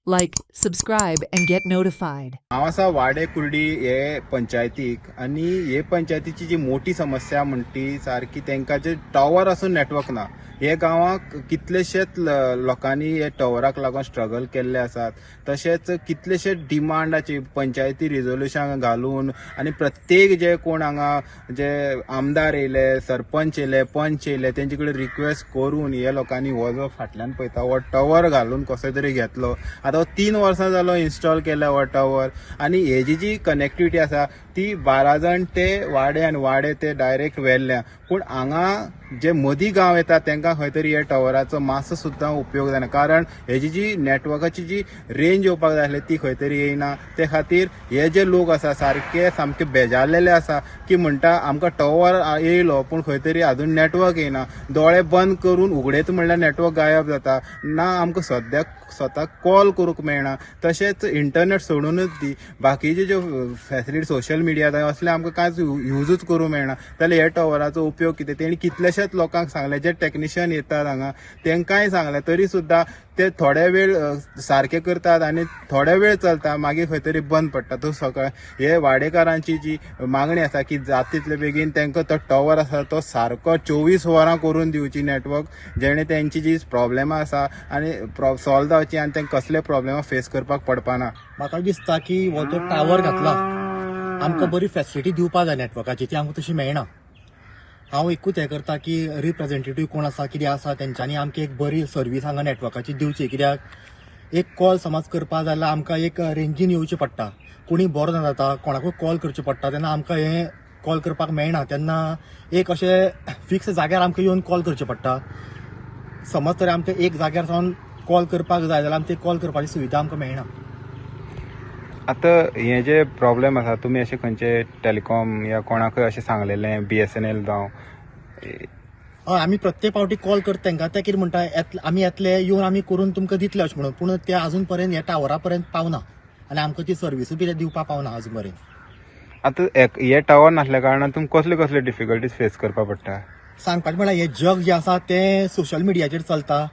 Like, subscribe, and get notified. हांव आसा वाडे कुर्डी हे पंचायतीक आनी हे पंचायतीची जी मोठी समस्या म्हणटी सारकी तांकां जे टॉवर आसून नेटवर्क ना. हे गांवांक कितलेशेच लोकांनी हे टॉवराक लागून स्ट्रगल केल्ले आसात. तशेंच कितलेशेच डिमांडाची पंचायती रिझोल्युशन घालून आनी प्रत्येक जे कोण हांगा जे आमदार येयले, सरपंच येयले, पंच येयले तेंचे कडेन रिक्वेस्ट करून हे लोकांनी हो जो फाटल्यान पळयता हो टॉवर घालून कसो तरी घेतलो. आतां 3 वर्सां जालो इन्स्टॉल केल्या हो टॉवर आनी हेजी जी कनेक्टिविटी आसा ती 12 जण ते वाडे आनी वाडे ते डायरेक्ट वेल्ल्या. पूण हांगा जे मदीं गांव येता तांकां खंय तरी हे टॉवराचो मातसो सुद्दां उपयोग जायना, कारण हेजी जी नेटवर्काची जी रेंज येवपाक जाय आसली ती खंय तरी येयना. ते खातीर हे जे लोक आसा सामके बेजारलेले आसा की म्हणटा आमकां टॉवर येयलो पूण खंय तरी आजून नेटवर्क येयना. दोळे बंद करून उगडयत म्हणल्यार नेटवर्क गायब जाता. ना आमकां सद्याक स्वताक कॉल करूंक मेळना. तशेंच इंटरनेट सोडूनच दी बाकीचे ज्यो फॅसिलिटी सोशल मिडिया जाय असले आमकां कांयच यूजच करूंक मेळना. जाल्यार हे टॉवराचो उपयोग कितें तेणी कितलेशेच लोकांक सांगलें, जे टेक्निशियन येतात हांगा तांकांय सांगलें तरी सुद्दां ते थोडे वेळ सारके करतात आनी थोडे वेळ चलता मागीर खंय तरी बंद पडटा. तो सकाळ हे वाडेकारांची जी मागणी आसा की जाता तितले बेगीन तांकां तो टॉवर आसा तो सारको 24 वरां करून दिवची नेटवर्क, जेणे तेंची जी प्रॉब्लेमां आसा आनी सॉल्व जावची आनी तांकां कसले प्रॉब्लेमां फेस करपाक पडपाना. म्हाका दिसता की हो जो टावर घातला आमकां बरी फॅसिलिटी दिवपा जाय नेटवर्काची, ती आमकां तशी मेळना. हांव एकूच हें करता की रिप्रेझेंटेटिव्ह कोण आसा कितें आसा तेंच्यांनी आमकां एक बरी सर्वीस हांगा नेटवर्काची दिवची. कित्याक एक कॉल समज करपा जाल्यार आमकां एक रेंजीन येवचें पडटा. कोणी बरो ना जाता कोणाकूय कॉल करचें पडटा तेन्ना आमकां हें कॉल करपाक मेळना. तेन्ना एक अशें फिक्स जाग्यार आमकां येवन कॉल करचें पडटा. समज तर आमकां एक जाग्यार सावन कॉल करपाक जाय जाल्यार आमकां कॉल करपाची सुविधा आमकां मेळना. आतां हे जे प्रॉब्लेम आसा तुमी अशें खंयचे टॅलिकॉम या कोणाकय अशें सांगलेलें BSNL जावं? हय, आमी प्रत्येक फावटी कॉल करता तांकां. ते कितें म्हणटा आमी येतले येवन आमी करून तुमकां दितले अशें म्हणून, पूण ते आजून पर्यंत ह्या टावरा पर्यंत पावना आनी आमकां ती सर्विसूय बी दिवपाक पावना आजून पर्यंत. आतां हे टावर नासल्या कारणान तुमकां कसले कसले डिफिकल्टीज फेस करपाक पडटा? सांगपाचें म्हळ्यार हें जग जें आसा तें सोशल मिडियाचेर चलता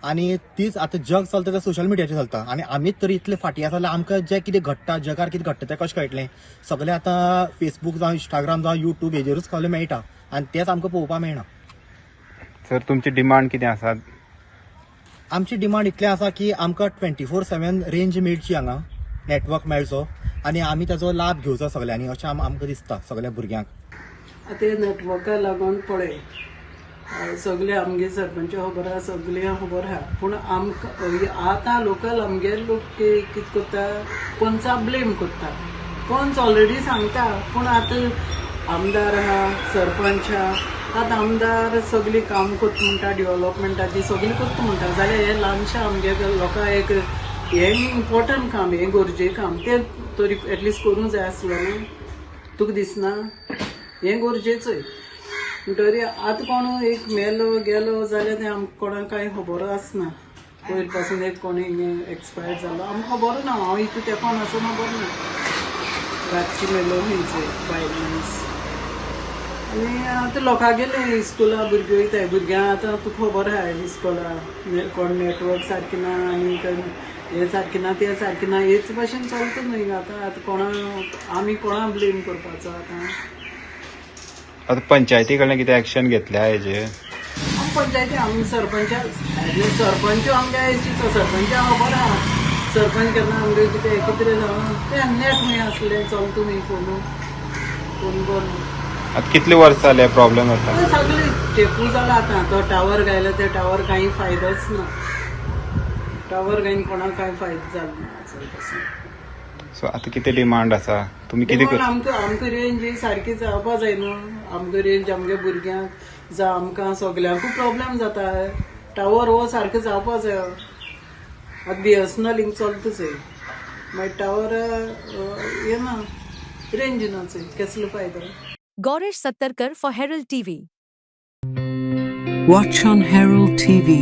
आनी तीच आतां जग चलता तें सोशल मिडियाचेर चलता आनी आमीच तर इतले फाटीं आसा जाल्यार आमकां जें कितें घडटा जगार कितें घडटा तें कशें कळटलें? सगळें आतां फेसबूक जावं इंस्टाग्राम जावं युट्यूब हेजेरूच खबरो मेळटा आनी तेंच आमकां पळोवपाक मेळना. सर तुमची डिमांड कितें आसा? आमची डिमांड इतलें आसा की आमकां 24/7 रेंज मेळची हांगा, नेटवर्क मेळचो आनी आमी ताचो लाभ घेवचो सगळ्यांनी अशें आमकां दिसता सगळ्या भुरग्यांक. ते नेटवर्का लागून पळय सगळे आमगे सरपंच खबर आहा, सगळे खबर आहा, पूण आमकां आतां लोकल आमगे लोक कितें करता कोणचा ब्लेम करता. कोणच ऑलरेडी सांगता पूण आतां आमदार आहा, सरपंच आहा. आतां आमदार सगळी काम करता म्हणटा डेव्हलपमेंटाची सगळी करता म्हणटा जाल्यार हे ल्हानशा आमगे लोकांक एक हे इम्पॉर्टंट काम, हे गरजे काम ते तरी एटलिस्ट करूंक जाय आसलें न्हू. तुका दिसना हें गरजेचोय म्हणटरी आतां कोण एक मेलो गेलो जाल्यार तें आमकां कोणाक कांय खबर आसना. पयर पासून एक कोणी एक्सपायर जालो आमकां खबर ना. हांव इतू तेंपान आसून खबर ना रातची मेलो खंयचे बायल मनीस. आनी आतां लोकां गेले इस्कुला भुरगीं वयताय, भुरग्यां आतां तुका खबर आहा इस्कोला कोण नेटवर्क सारकी ना आनी हे सारकी ना ते सारकी ना हेच भाशेन चलता न्हय. आतां कोणा आमी कोणा ब्लेम करपाचो आतां? आतां पंचायती कडल्यान कितें एक्शन घेतल्या हेजेर? पंचायती आमी सरपंच आमगे एसीचो सरपंच खबर आहा. सरपंच केन्ना आमगे कितें कितें जावन तें नेट खंय आसलें चलता न्हय फोन बंद. आतां कितले वर्स जाले प्रॉब्लेम जाता? सगळे तेंपू जाला आतां. तो टावर घायलो ते टावर कांय फायदोच ना. टावर घायन कोणाक कांय फायदो जालो ना चल पासून. सो आतां कितें डिमांड आसा तुमी कितें आमकां रेंज सारकी जावपा जाय न्हू. आमकां रेंज आमगे भुरग्यांक जावं आमकां सगल्यांकूय प्रॉब्लेम जाता. टावर हो सारको जावपा जाय. आतां BSNL लिंक चलताच मागीर टावर येना, रेंज नाच कसलो फायदो? Goresh Sattarkar for Herald TV. Watch on Herald TV.